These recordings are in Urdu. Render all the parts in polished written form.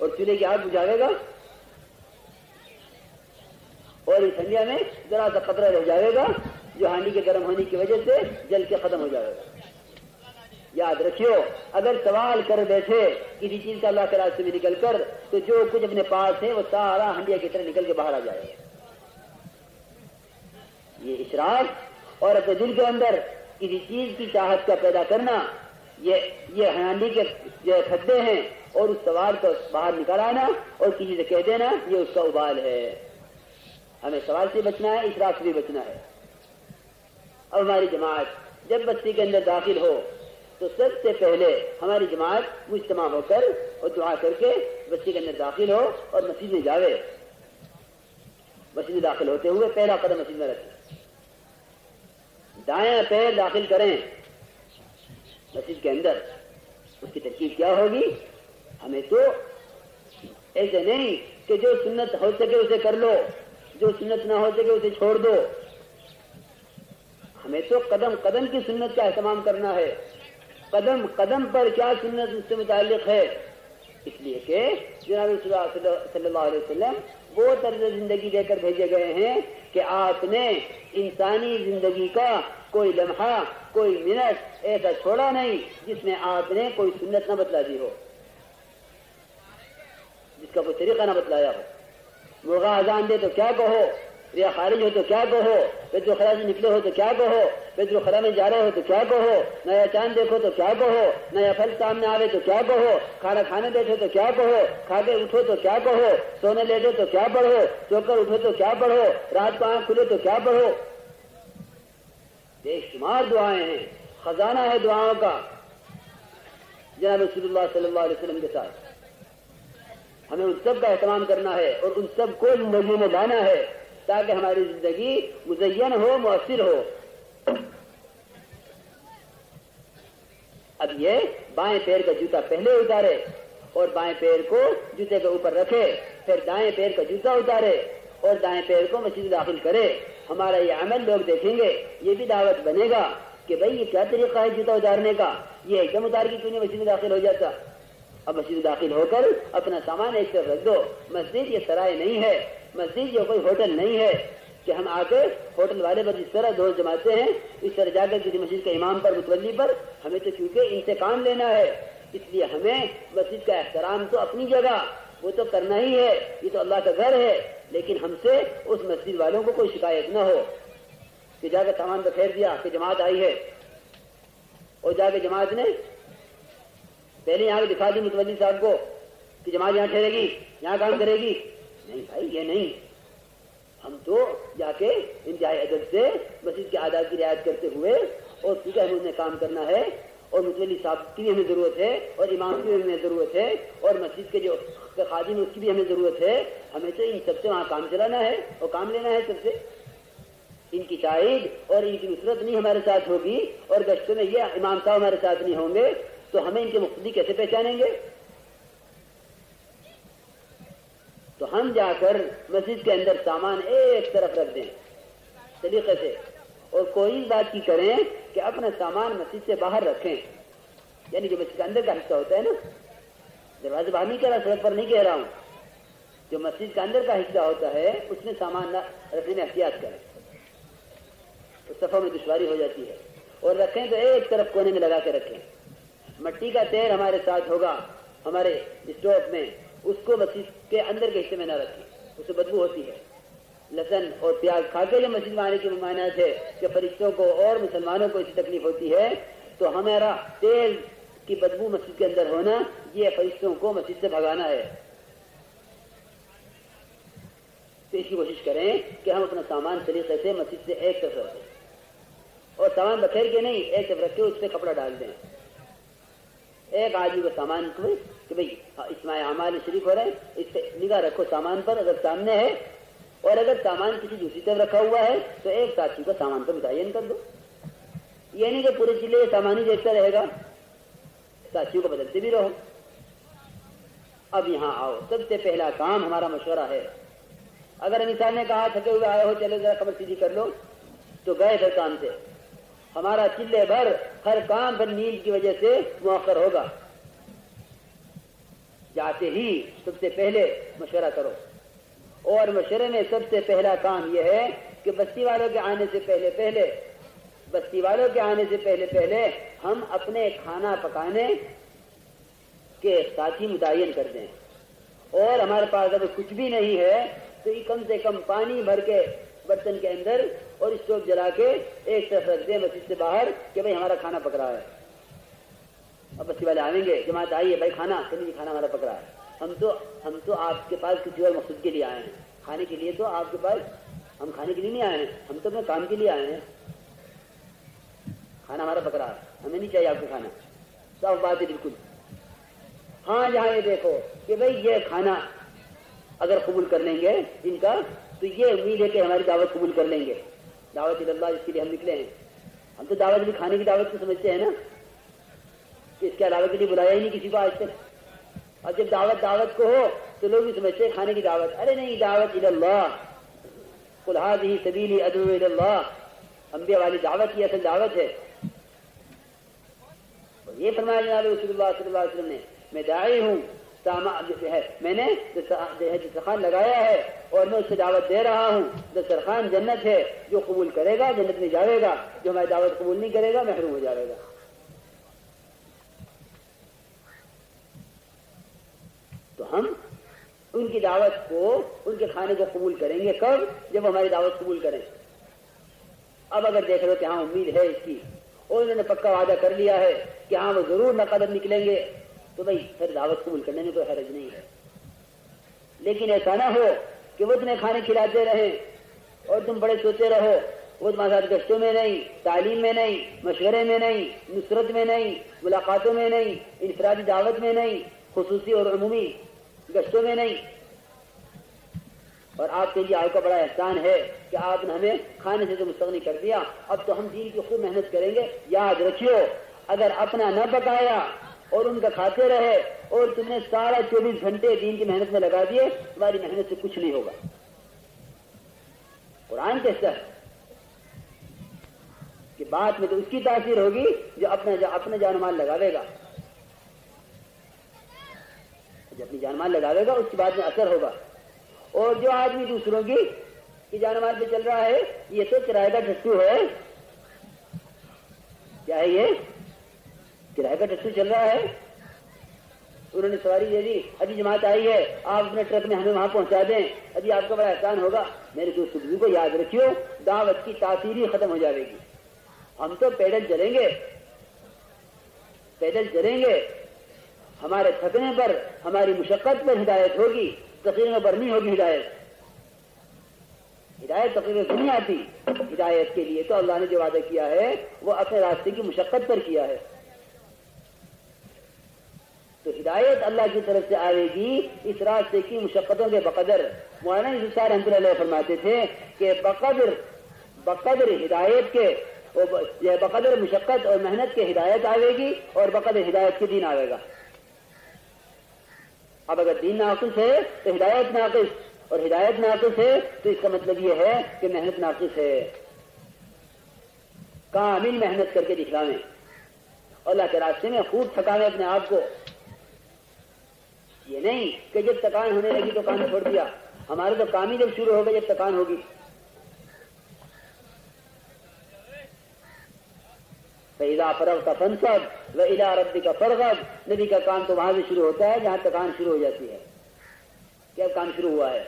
اور چولہے کی آگ بجھاوے گا اور اس ہنڈیا میں ذرا سا قطرہ رہ جائے گا جو ہانڈی کے گرم ہونے کی وجہ سے جل کے ختم ہو جائے گا. یاد رکھیو اگر سوال کر بیٹھے کسی چیز کا اللہ کے راستے میں نکل کر تو جو کچھ اپنے پاس ہے وہ سارا ہنڈیا کی طرح نکل کے باہر آ جائے گا. یہ اشراق اور اپنے دل کے اندر کسی چیز کی چاہت کا پیدا کرنا یہ ہانڈی کے جو کھڈے ہیں اور اس سوال کو باہر نکال آنا اور کسی سے کہہ دینا یہ اس کا ابال ہے. ہمیں سوال سے بچنا ہے, اشراق سے بھی بچنا ہے. اب ہماری جماعت جب بستی کے اندر داخل ہو تو سب سے پہلے ہماری جماعت مجتمع ہو کر اور دعا کر کے بستی کے اندر داخل ہو اور مسجد میں جاوے. مسجد میں داخل ہوتے ہوئے پہلا قدم مسجد میں رکھیں, دائیں پیر داخل کریں مسجد کے اندر. اس کی ترکیب کیا ہوگی؟ ہمیں تو ایسے نہیں کہ جو سنت ہو سکے اسے کر لو, جو سنت نہ ہو سکے اسے چھوڑ دو. ہمیں تو قدم قدم کی سنت کا اہتمام کرنا ہے, قدم قدم پر کیا سنت اس سے متعلق ہے. اس لیے کہ جناب رسول اللہ صلی اللہ علیہ وسلم وہ طرز زندگی دے کر بھیجے گئے ہیں کہ آپ نے انسانی زندگی کا کوئی لمحہ کوئی منٹ ایسا چھوڑا نہیں جس میں آپ نے کوئی سنت نہ بتلا دی ہو, جس کا کوئی طریقہ نہ بتلایا ہو. مرغا اذان دے تو کیا کہو, یا خارج ہو تو کیا کہو, بیت الخلا سے نکلے ہو تو کیا کہو, بیت الخلا میں جا رہے ہو تو کیا کہو, نیا چاند دیکھو تو کیا کہو, نیا پھل سامنے آوے تو کیا کہو, کھانا کھانے بیٹھو تو کیا کہو, کھا کے اٹھو تو کیا کہو, سونے لیٹو تو کیا پڑھو, سو کر اٹھو تو کیا پڑھو, رات کو آنکھ کھلے تو کیا پڑھو. بے شمار دعائیں ہیں, خزانہ ہے دعاؤں کا جناب رسول اللہ صلی اللہ علیہ وسلم کے ساتھ. ہمیں ان سب کا اہتمام کرنا ہے اور ان سب کو زندگی میں لانا ہے تاکہ ہماری زندگی مزین ہو, مؤثر ہو. اب یہ بائیں پیر کا جوتا پہلے اتارے اور بائیں پیر کو جوتے کے اوپر رکھے, پھر دائیں پیر کا جوتا اتارے اور دائیں پیر کو مسجد میں داخل کرے. ہمارا یہ عمل لوگ دیکھیں گے, یہ بھی دعوت بنے گا کہ بھئی یہ کیا طریقہ ہے جوتا اتارنے کا, یہ ایک دم اتار کے کیوں نہیں مسجد میں داخل ہو جاتا. اب مسجد میں داخل ہو کر اپنا سامان ایک طرف رکھ دو. مسجد یہ سرائے نہیں ہے, مسجد یہ کوئی ہوٹل نہیں ہے کہ ہم آ کے ہوٹل والے پر جس طرح دوست جماتے ہیں اس طرح جا کر کسی مسجد کے امام پر متولی پر ہمیں تو کیونکہ ان سے کام لینا ہے, اس لیے ہمیں مسجد کا احترام تو اپنی جگہ وہ تو کرنا ہی ہے, یہ تو اللہ کا گھر ہے. لیکن ہم سے اس مسجد والوں کو کوئی شکایت نہ ہو کہ جا کے سامان بکھیر دیا کہ جماعت آئی ہے اور جا کے جماعت نے پہلے یہاں دکھا دی متولی صاحب کو کہ جماعت یہاں ٹھہرے گی, یہاں کام کرے گی. نہیں بھائی, یہ نہیں. ہم تو جا کے انتہائی ادب سے مسجد کے آداب کی رعایت کرتے ہوئے اور کیونکہ ہمیں نے کام کرنا ہے اور متولی صاحب کی بھی ہمیں ضرورت ہے اور امام کی بھی ہمیں ضرورت ہے اور مسجد کے جو خادم اس کی بھی ہمیں ضرورت ہے. ہمیں تو ان سب سے وہاں کام چلانا ہے اور کام لینا ہے سب سے. ان کی تائید اور ان کی نصرت نہیں ہمارے ساتھ ہوگی اور گشتوں میں یہ امام صاحب ہمارے ساتھ نہیں ہوں گے تو ہمیں ان کے مقتدی کیسے پہچانیں گے. تو ہم جا کر مسجد کے اندر سامان ایک طرف رکھ دیں طریقے سے اور کوئی اس بات کی کریں کہ اپنا سامان مسجد سے باہر رکھیں. یعنی جو مسجد کے اندر کا حصہ ہوتا ہے نا, دروازے باہر نہیں کہہ رہا, سڑک پر نہیں کہہ رہا ہوں, جو مسجد کا اندر کا حصہ ہوتا ہے اس میں سامان رکھنے میں احتیاط کریں. تو صفوں میں دشواری ہو جاتی ہے. اور رکھیں تو ایک طرف کونے میں لگا کے رکھیں. مٹی کا تیل ہمارے ساتھ ہوگا ہمارے اسٹوو میں, اس کو مسجد کے اندر کے حصے میں نہ رکھیں, اس سے بدبو ہوتی ہے. لہسن اور پیاز کھا کے جو مسجد میں آنے کے ممانعت ہے کہ فرشتوں کو اور مسلمانوں کو ایسی تکلیف ہوتی ہے, تو ہمارا تیل کی بدبو مسجد کے اندر ہونا یہ فرشتوں کو مسجد سے بھگانا ہے. تو اس کی کوشش کریں کہ ہم اپنا سامان طریقے سے مسجد سے ایک طرف رکھیں اور سامان بکھیر کے نہیں, ایک طرف رکھ کے اس پہ کپڑا ڈال دیں. ایک آدمی کو سامان کو کہ بھئی اسماعی اعمال شریک ہو رہے ہیں, اس پہ نگاہ رکھو سامان پر اگر سامنے ہے, اور اگر سامان کسی دوسری طرف رکھا ہوا ہے تو ایک ساتھی کو سامان پر متعین کر دو. یہ نہیں کہ پورے چلے سامان ہی دیکھتا رہے گا, ساتھیوں کو بدلتے بھی رہو. اب یہاں آؤ, سب سے پہلا کام ہمارا مشورہ ہے. اگر انسان نے کہا تھکے ہوئے آئے ہو چلو ذرا خبر سیدھی کر لو, تو گئے پھر کام سے. ہمارا چلے بھر ہر کام پر نیند کی وجہ سے مؤخر ہوگا. جاتے ہی سب سے پہلے مشورہ کرو، اور مشورے میں سب سے پہلا کام یہ ہے کہ بستی والوں کے آنے سے پہلے ہم اپنے کھانا پکانے کے ساتھی متعین کر دیں، اور ہمارے پاس اگر کچھ بھی نہیں ہے تو یہ کم سے کم پانی بھر کے برتن کے اندر اور اسٹوو جلا کے ایک طرف رکھ دیں مسجد سے باہر کہ بھائی ہمارا کھانا پک رہا ہے۔ اب بستی والے آئیں گے، جماعت آئیے بھائی کھانا، چلیے کھانا ہمارا پک رہا ہے، ہم تو آپ کے پاس کسی اور مقصد کے لیے آئے ہیں، کھانے کے لیے تو آپ کے پاس ہم کھانے کے لیے نہیں آئے ہیں، ہم تو اپنے کام کے لیے آئے ہیں، کھانا ہمارا پک رہا ہے، ہمیں نہیں چاہیے آپ کو کھانا، صاف بات ہے بالکل۔ ہاں جہاں یہ دیکھو کہ بھئی یہ کھانا اگر قبول کر لیں گے ان کا تو یہ امید ہے کہ ہماری دعوت قبول کر لیں گے، دعوت اللہ جس کے لیے ہم نکلے ہیں، ہم تو دعوت بھی کھانے کی دعوت کو سمجھتے ہیں نا، کہ اس کے علاوہ کے لیے بلایا ہی نہیں کسی کو آج تک، اور جب دعوت کو ہو تو لوگ بھی سمجھتے ہیں کھانے کی دعوت، ارے نہیں، دعوت الی اللہ، قل ھذہ سبیلی ادعو الی اللہ، انبیاء والی دعوت کی اصل دعوت ہے۔ اور یہ فرمایا جناب رسول اللہ صلی اللہ علیہ وسلم نے، میں داعی ہوں، میں نے دسترخوان لگایا ہے اور میں اس سے دعوت دے رہا ہوں، دسترخوان جنت ہے، جو قبول کرے گا جنت میں جاوے گا، جو ہماری دعوت قبول نہیں کرے گا محروم ہو جائے گا۔ تو ہم ان کی دعوت کو، ان کے کھانے کو قبول کریں گے کب؟ جب ہماری دعوت قبول کریں۔ اب اگر دیکھ لو کہ ہاں امید ہے اس کی اور انہوں نے پکا وعدہ کر لیا ہے کہ ہاں وہ ضرور نقدم نکلیں گے، تو بھائی پھر دعوت قبول کرنے میں کوئی حرج نہیں ہے۔ لیکن ایسا نہ ہو کہ وہ تمہیں کھانے کھلاتے رہیں اور تم بڑے سوچے رہو، وہ تمہارے ساتھ گشتوں میں نہیں، تعلیم میں نہیں، مشورے میں نہیں، نصرت میں نہیں، ملاقاتوں میں نہیں، انفرادی دعوت میں نہیں، خصوصی اور عمومی گشتوں میں نہیں۔ اور آپ کے لیے آپ کا بڑا احسان ہے کہ آپ نے ہمیں کھانے سے تو مستغنی کر دیا، اب تو ہم دین کی خوب محنت کریں گے۔ یاد رکھیو، اگر اپنا نہ پکایا اور ان کا کھاتے رہے اور تم نے سارا 24 گھنٹے دین کی محنت میں لگا دیے، تمہاری محنت سے کچھ نہیں ہوگا۔ قرآن کہتا ہے کہ بات میں تو اس کی تاثیر ہوگی جو اپنا جان مال لگاوے گا، جو اپنی جان مال لگاوے گا اس کی بات میں اثر ہوگا۔ اور جو آدمی دوسروں کی جان مال پہ چل رہا ہے، یہ تو کرایہ کا ٹٹو ہے۔ کیا ہے یہ؟ کرایہ کا ٹٹو چل رہا ہے۔ انہوں نے سواری دے دی، ابھی جماعت آئی ہے، آپ اپنے ٹرک میں ہمیں وہاں پہنچا دیں، ابھی آپ کا بڑا احسان ہوگا۔ میرے دوست بزرگوں کو یاد رکھیو، دعوت کی تاثیر ہی ختم ہو جائے گی۔ ہم تو پیدل چلیں گے، ہمارے تھکنے پر، ہماری مشقت پر ہدایت ہوگی، تقریروں پر نہیں ہوگی ہدایت۔ ہدایت تقریروں سے نہیں آتی، ہدایت کے لیے تو اللہ نے جو وعدہ کیا ہے وہ اپنے راستے کی مشقت پر کیا ہے۔ تو ہدایت اللہ کی طرف سے آئے گی اس راستے کی مشقتوں کے بقدر۔ مولانا یوسف صاحب رحمۃ اللہ علیہ فرماتے تھے کہ بقدر ہدایت کے، بقدر مشقت اور محنت کے ہدایت آئے گی اور بقدر ہدایت کے دین آئے گا۔ اب اگر دین ناقص ہے تو ہدایت ناقص، اور ہدایت ناقص ہے تو اس کا مطلب یہ ہے کہ محنت ناقص ہے۔ کامل محنت کر کے دکھلاویں، اللہ کے راستے میں خوب تھکاویں اپنے آپ کو۔ یہ نہیں کہ جب تکان ہونے لگی تو کام چھوڑ دیا۔ ہمارا تو کام ہی جب شروع ہوگا جب تکان ہوگی۔ فَإِذَا فَرَغْتَ فَانْصَبْ وَإِلَىٰ رَبِّكَ فَارْغَب۔ نبی کا کام تو وہاں سے شروع ہوتا ہے جہاں تکان شروع ہو جاتی ہے۔ کیا کام شروع ہوا ہے؟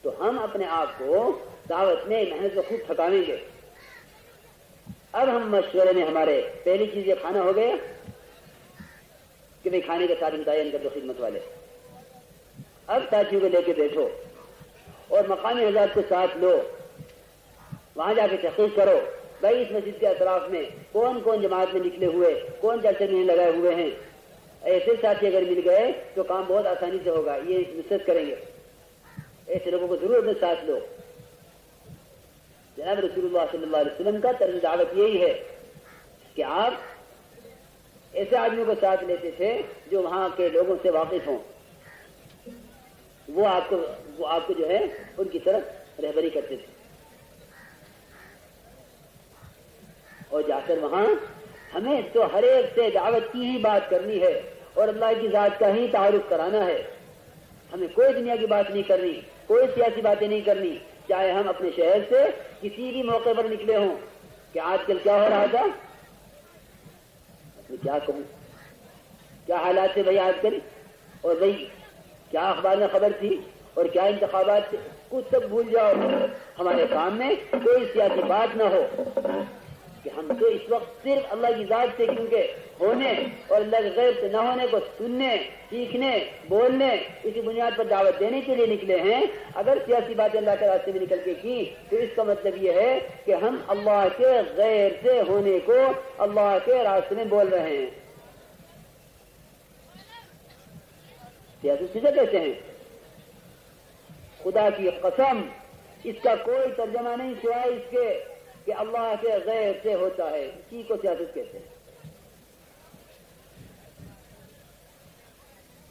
تو ہم اپنے آپ کو دعوت میں محنت میں خوب تھکاویں گے۔ اب ہم مشورے میں ہمارے پہلی چیز یہ کھانا ہو گیا کہ بھائی کھانے کے ساتھ متعین کر دو خدمت والے۔ اب ساتھیوں کو لے کے بیٹھو اور مقامی حضرات کو ساتھ لو، وہاں جا کے تحقیق کرو بھائی اس مسجد کے اطراف میں کون کون جماعت میں نکلے ہوئے، کون چرچے میں لگائے ہوئے ہیں۔ ایسے ساتھی اگر مل گئے تو کام بہت آسانی سے ہوگا، یہ نصرت کریں گے۔ ایسے لوگوں کو ضرور اپنے ساتھ لو۔ جناب رسول اللہ صلی اللہ علیہ وسلم کا طرز دعوت یہی ہے کہ آپ ایسے آدمیوں کو ساتھ لیتے تھے جو وہاں کے لوگوں سے واقف ہوں، وہ آپ کو جو ہے ان کی طرف رہبری کرتے تھے، اور جا کر وہاں ہمیں تو ہر ایک سے دعوت کی ہی بات کرنی ہے اور اللہ کی ذات کا ہی تعارف کرانا ہے. ہمیں کوئی دنیا کی بات نہیں کرنی, کوئی سیاسی باتیں نہیں کرنی, چاہے ہم اپنے شہر سے کسی بھی موقع پر نکلے ہوں. کہ آج کل کیا ہو رہا تھا, میں کیا کہوں, کیا حالات تھے بھائی آج کل, اور بھائی کیا اخبار میں خبر تھی, اور کیا انتخابات تھے, کچھ سب بھول جاؤ. ہمارے کام میں کوئی سیاسی بات نہ ہو, کہ ہم تو اس وقت صرف اللہ کی ذات سے کیونکہ ہونے اور اللہ کے غیب سے نہ ہونے کو سننے, سیکھنے, بولنے, اسی بنیاد پر دعوت دینے کے لیے نکلے ہیں. اگر سیاسی باتیں اللہ کے راستے میں نکل کے کی تو اس کا مطلب یہ ہے کہ ہم اللہ کے غیر سے ہونے کو اللہ کے راستے میں بول رہے ہیں. سیاست کسے کہتے ہیں؟ خدا کی قسم اس کا کوئی ترجمہ نہیں سوائے اس کے کہ اللہ کے غیر سے ہوتا ہے, اسی کو سیاست کہتے ہیں.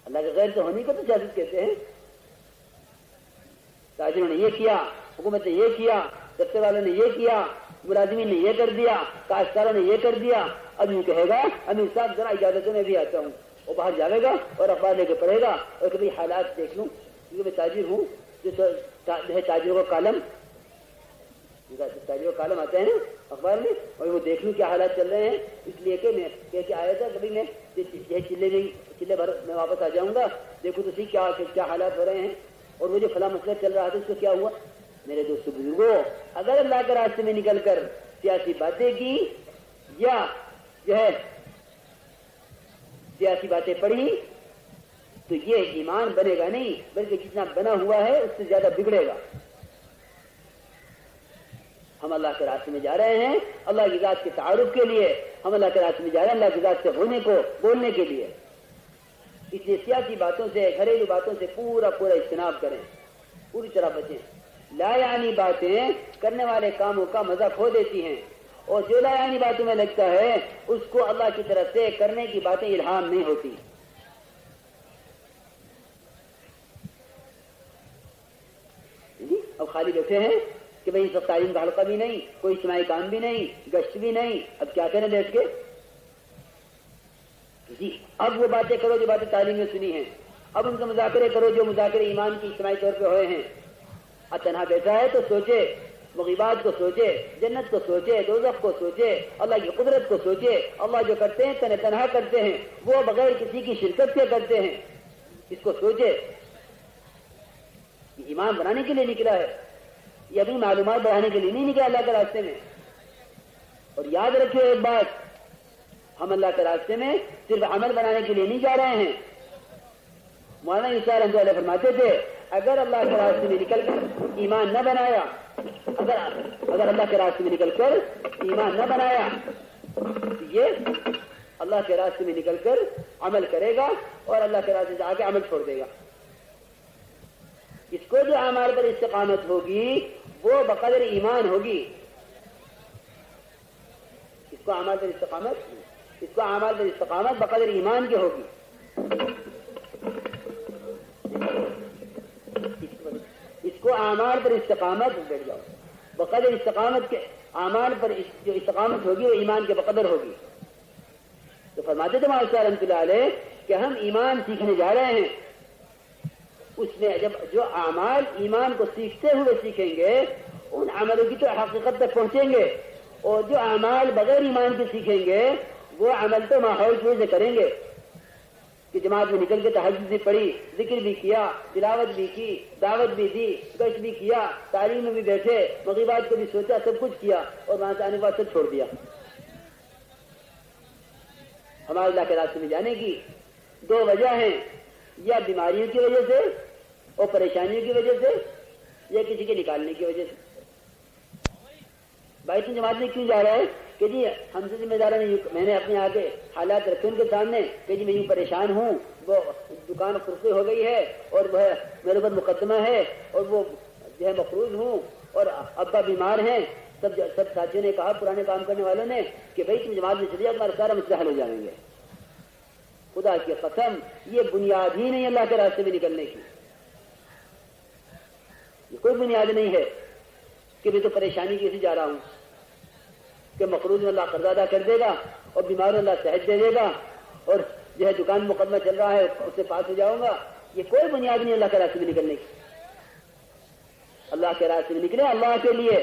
اللہ کے غیر سے ہونے کو تو سیاست کہتے ہیں. تاجروں نے یہ کیا, حکومت نے یہ کیا, دفتر والوں نے یہ کیا, ملازمین نے یہ کر دیا, کاشتکاروں نے یہ کر دیا. اب یوں کہے گا امیر صاحب ذرا اجازت میں بھی آتا ہوں, وہ باہر جاوے گا اور اخبار لے کے پڑھے گا اور کبھی حالات دیکھ لوں, کیونکہ میں تاجر ہوں. جو تاجروں کا کالم, تاجروں کا کالم آتے ہیں نا اخبار میں, اور وہ دیکھ لوں کیا حالات چل رہے ہیں. اس لیے کہ میں کہہ کے آیا تھا کبھی میں چلے بھر میں واپس آ جاؤں گا, دیکھو تو سی کیا حالات ہو رہے ہیں, اور وہ جو فلاں مسئلہ چل رہا تھا اس کو کیا ہوا. میرے دوست بزرگوں, اگر اللہ کے راستے میں نکل کر سیاسی باتیں کی یا جو ہے سیاسی باتیں پڑھی تو یہ ایمان بنے گا نہیں, بلکہ جتنا بنا ہوا ہے اس سے زیادہ بگڑے گا. ہم اللہ کے راستے میں جا رہے ہیں اللہ کی ذات کے تعارف کے لیے, ہم اللہ کے راستے میں جا رہے ہیں اللہ کی ذات سے ہونے کو بولنے کے لیے. اس لیے سیاسی باتوں سے, گھریلو باتوں سے پورا اجتناب کریں, پوری طرح بچیں. لا یعنی باتیں کرنے والے کاموں کا مزہ کھو دیتی ہیں, اور جو لا یعنی باتوں میں لگتا ہے اس کو اللہ کی طرف سے کرنے کی باتیں الہام نہیں ہوتی. اب خالی بیٹھے ہیں کہ بھئی اس وقت تعلیم کا حلقہ بھی نہیں, کوئی اجتماعی کام بھی نہیں, گشت بھی نہیں, اب کیا کریں بیٹھ کے. جی اب وہ باتیں کرو جو باتیں تعلیم میں سنی ہیں, اب ان کا مذاکرے کرو جو مذاکرے ایمان کی اجتماعی طور پہ ہوئے ہیں. اب تنہا بیٹھا ہے تو سوچے, مغیبات کو سوچے, جنت کو سوچے, دوزخ کو سوچے, اللہ کی قدرت کو سوچے. اللہ جو کرتے ہیں تنہا کرتے ہیں, وہ بغیر کسی کی شرکت کے کرتے ہیں, اس کو سوچے. ایمان بنانے کے لیے نکلا ہے, یہ اپنی معلومات بڑھانے کے لیے نہیں نکلا اللہ کے راستے میں. اور یاد رکھیے ایک بات, ہم اللہ کے راستے میں صرف عمل بنانے کے لیے نہیں جا رہے ہیں. مولانا عیسیٰ رحمۃ اللہ فرماتے تھے اگر اللہ کے راستے میں نکل کر ایمان نہ بنایا, اگر اللہ کے راستے میں نکل کر ایمان نہ بنایا تو یہ اللہ کے راستے میں نکل کر عمل کرے گا اور اللہ کے راستے سے آ کے عمل چھوڑ دے گا. اس کو جو اعمال پر استقامت ہوگی وہ بقدر ایمان ہوگی. اس کو اعمال پر استقامت بقدر ایمان کی ہوگی. اس کو اعمال پر استقامت, بیٹھ جاؤ, بقدر استقامت کے اعمال پر جو استقامت ہوگی وہ ایمان کے بقدر ہوگی. تو فرماتے تھے مولانا صاحب رحمۃ اللہ علیہ کہ ہم ایمان سیکھنے جا رہے ہیں. اس میں جب جو اعمال ایمان کو سیکھتے ہوئے سیکھیں گے ان عملوں کی تو حقیقت تک پہنچیں گے, اور جو اعمال بغیر ایمان کے سیکھیں گے وہ عمل تو ماحول کی وجہ سے کریں گے کہ جماعت میں نکل کے تہجد بھی پڑھی, ذکر بھی کیا, تلاوت بھی کی, دعوت بھی دی, گشت بھی کیا, تعلیم میں بھی بیٹھے, مغیبات کو بھی سوچا, سب کچھ کیا, اور وہاں سے آنے کے بعد سب چھوڑ دیا. ہمارے اللہ کے راستے میں جانے کی دو وجہ ہیں, یا بیماریوں کی وجہ سے اور پریشانیوں کی وجہ سے, یا کسی کے نکالنے کی وجہ سے. بھائی تم جماعت میں کیوں جا رہا ہے کہ جی ہم سے ذمہ داروں نے, میں نے اپنے آگے حالات رکھے ان کے سامنے کہ جی میں یوں پریشان ہوں, وہ دکان خرسے ہو گئی ہے اور وہ میرے اوپر مقدمہ ہے, اور وہ جو ہے مقروض ہوں, اور ابا بیمار ہیں. سب ساتھیوں نے کہا, پرانے کام کرنے والوں نے, کہ بھائی تم جماعت میں چلیے ہمارا سارا مسئلہ حل ہو جائیں گے. خدا کی قسم یہ بنیاد ہی نہیں اللہ کے راستے میں نکلنے کی. یہ کوئی بنیاد نہیں ہے کہ میں تو پریشانی کی سے جا رہا ہوں کہ مقروض میں اللہ قرض ادا کر دے گا اور بیماروں اللہ صحت دے دے گا، اور جو ہے دکان مقدمہ چل رہا ہے اس سے پاس ہو جاؤں گا، یہ کوئی بنیاد نہیں اللہ کے راستے میں نکلنے کی۔ اللہ کے راستے میں نکلے اللہ کے لیے۔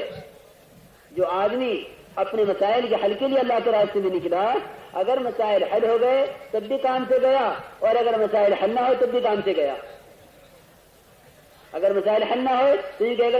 جو آدمی اپنے مسائل کے حل کے لیے اللہ کے راستے میں نکلا، اگر مسائل حل ہو گئے تب بھی کام سے گیا، اور اگر مسائل حل نہ ہو تب بھی کام سے گیا۔ اگر مسائل حل نہ ہو تو یہ کہے گا